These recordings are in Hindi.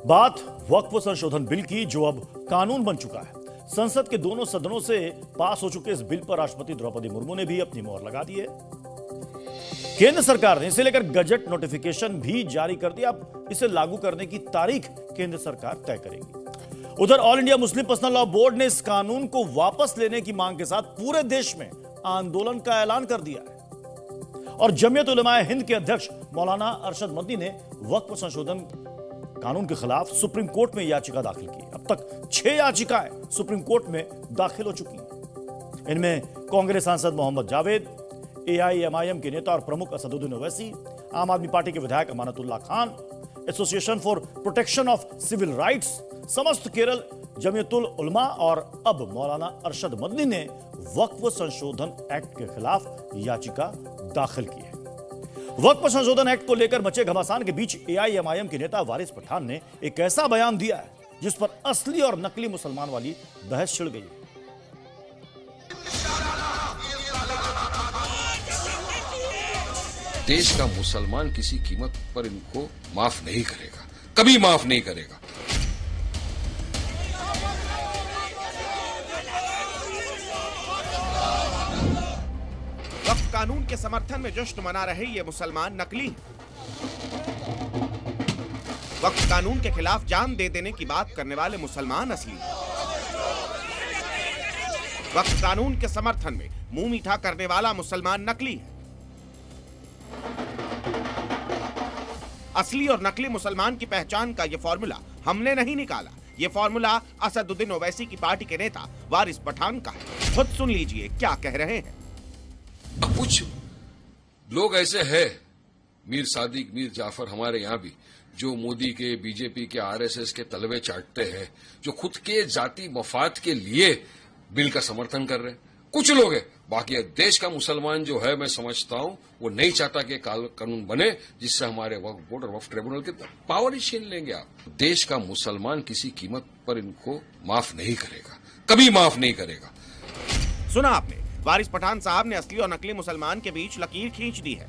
बात वक्फ संशोधन बिल की, जो अब कानून बन चुका है। संसद के दोनों सदनों से पास हो चुके इस बिल पर राष्ट्रपति द्रौपदी मुर्मू ने भी अपनी मोहर लगा दी है। केंद्र सरकार ने इसे लेकर गजट नोटिफिकेशन भी जारी कर दिया। अब इसे लागू करने की तारीख केंद्र सरकार तय करेगी। उधर all India Muslim personal law board ने इस कानून को वापस लेने की मांग के साथ पूरे देश में आंदोलन का ऐलान कर दिया है। और जमीयत उलमाए हिंद के अध्यक्ष मौलाना अरशद मदनी ने वक्फ संशोधन कानून के खिलाफ सुप्रीम कोर्ट में याचिका दाखिल की। अब तक 6 याचिकाएं सुप्रीम कोर्ट में दाखिल हो चुकी हैं। इनमें कांग्रेस सांसद मोहम्मद जावेद, एआईएमआईएम के नेता और प्रमुख असदुद्दीन ओवैसी, आम आदमी पार्टी के विधायक Amanatullah Khan, association for protection of civil rights, Samastha Kerala Jamiatul उलमा और अब मौलाना अरशद मदनी ने वक्फ संशोधन एक्ट के खिलाफ याचिका दाखिल की है। वक्फ संशोधन एक्ट को लेकर मचे घमासान के बीच एआईएमआईएम के नेता वारिस पठान ने एक ऐसा बयान दिया है जिस पर असली और नकली मुसलमान वाली बहस छिड़ गई है। देश का मुसलमान किसी कीमत पर इनको माफ नहीं करेगा, कभी माफ नहीं करेगा। वक्फ कानून के समर्थन में जश्न मना रहे ये मुसलमान नकली हैं। वक्फ कानून के खिलाफ जान दे देने की बात करने वाले मुसलमान असली हैं। वक्फ कानून के समर्थन में मुंह मीठा करने वाला मुसलमान नकली है। असली और नकली मुसलमान की पहचान का यह फॉर्मूला हमने नहीं निकाला। यह फॉर्मूला असदुद्दीन ओवैसी की पार्टी के नेता वारिस पठान का है। खुद सुन लीजिए क्या कह रहे हैं। कुछ लोग ऐसे हैं, मीर सादिक, मीर जाफर, हमारे यहां भी, जो मोदी के, बीजेपी के, आरएसएस के तलवे चाटते हैं, जो खुद के जाति मफाद के लिए बिल का समर्थन कर रहे हैं। कुछ लोग हैं, बाकी देश का मुसलमान जो है, मैं समझता हूं वो नहीं चाहता कि कानून बने जिससे हमारे वक्फ बोर्ड और वक्फ ट्रिब्यूनल के पावर ही छीन लेंगे आप। देश का मुसलमान किसी कीमत पर इनको माफ नहीं करेगा, कभी माफ नहीं करेगा। सुना आपने, वारिस पठान साहब ने असली और नकली मुसलमान के बीच लकीर खींच दी है।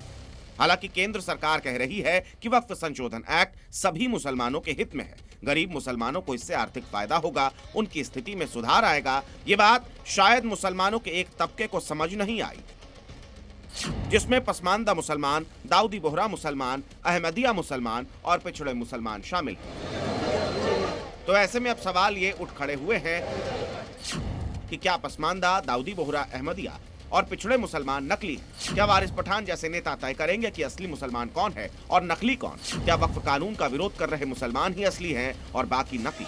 हालांकि केंद्र सरकार कह रही है कि वक्फ संशोधन एक्ट सभी मुसलमानों के हित में है। गरीब मुसलमानों को इससे आर्थिक फायदा होगा, उनकी स्थिति में सुधार आएगा। ये बात शायद मुसलमानों के एक तबके को समझ नहीं आई, जिसमें पसमानदा मुसलमान, दाऊदी बोहरा मुसलमान, अहमदिया मुसलमान और पिछड़े मुसलमान शामिल हैं। तो ऐसे में अब सवाल ये उठ खड़े हुए हैं कि क्या पसमानदा, दाऊदी बोहरा, अहमदिया और पिछड़े मुसलमान नकली हैं? क्या वारिस पठान जैसे नेता तय करेंगे कि असली मुसलमान कौन है और नकली कौन? क्या वक्फ कानून का विरोध कर रहे मुसलमान ही असली हैं और बाकी नकली?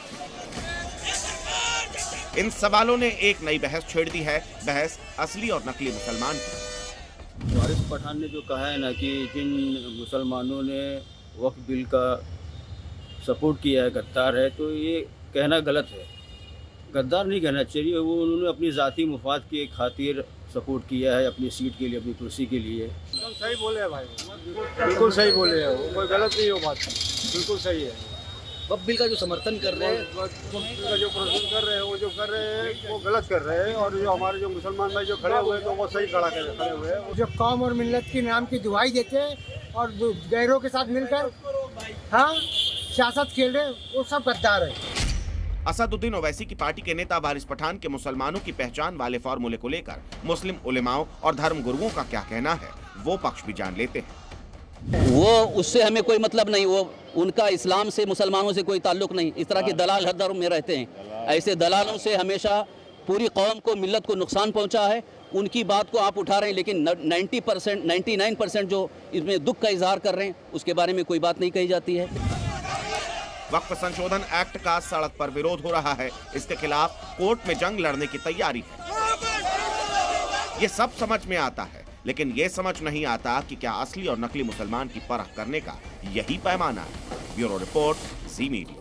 इन सवालों ने एक नई बहस छेड़ दी है, बहस असली और नकली मुसलमान की। वारिस पठान ने जो कहा है ना कि जिन मुसलमानों ने वक्फ बिल का सपोर्ट किया है गद्दार है, तो ये कहना गलत है। गद्दार नहीं कहना चाहिए, वो उन्होंने अपनी ज़ाती मुफाद के खातिर सपोर्ट किया है, अपनी सीट के लिए, अपनी कुर्सी के लिए। एकदम सही बोले हैं भाई, बिल्कुल सही बोले हैं, वो कोई गलत नहीं हो बात, बिल्कुल सही है। वक्फ बिल का जो समर्थन कर रहे हैं, वक्फ बिल का जो प्रदर्शन कर रहे हैं, वो जो कर रहे हैं वो गलत कर रहे हैं, और जो हमारे जो मुसलमान भाई जो खड़े हुए हैं तो वो सही खड़े हुए हैं। जो कौम और मिल्लत के नाम की दुआई देते हैं और गैरों के साथ मिलकर सियासत खेल रहे हैं, वो सब गद्दार है। असदुद्दीन ओवैसी की पार्टी के नेता वारिस पठान के मुसलमानों की पहचान वाले फॉर्मूले को लेकर मुस्लिम उलेमाओं और धर्म गुरुओं का क्या कहना है, वो पक्ष भी जान लेते हैं। वो उससे हमें कोई मतलब नहीं, वो उनका इस्लाम से, मुसलमानों से कोई ताल्लुक नहीं। इस तरह के दलाल हर धर्म में रहते हैं। ऐसे दलालों से हमेशा पूरी कौम को, मिल्लत को नुकसान पहुंचा है। उनकी बात को आप उठा रहे हैं, लेकिन 90%, 99% जो इसमें दुख का इजहार कर रहे हैं, उसके बारे में कोई बात नहीं कही जाती है। वक्फ संशोधन एक्ट का सड़क पर विरोध हो रहा है। इसके खिलाफ कोर्ट में जंग लड़ने की तैयारी है। ये सब समझ में आता है, लेकिन ये समझ नहीं आता कि क्या असली और नकली मुसलमान की परख करने का यही पैमाना है। ब्यूरो रिपोर्ट, जी मीडिया।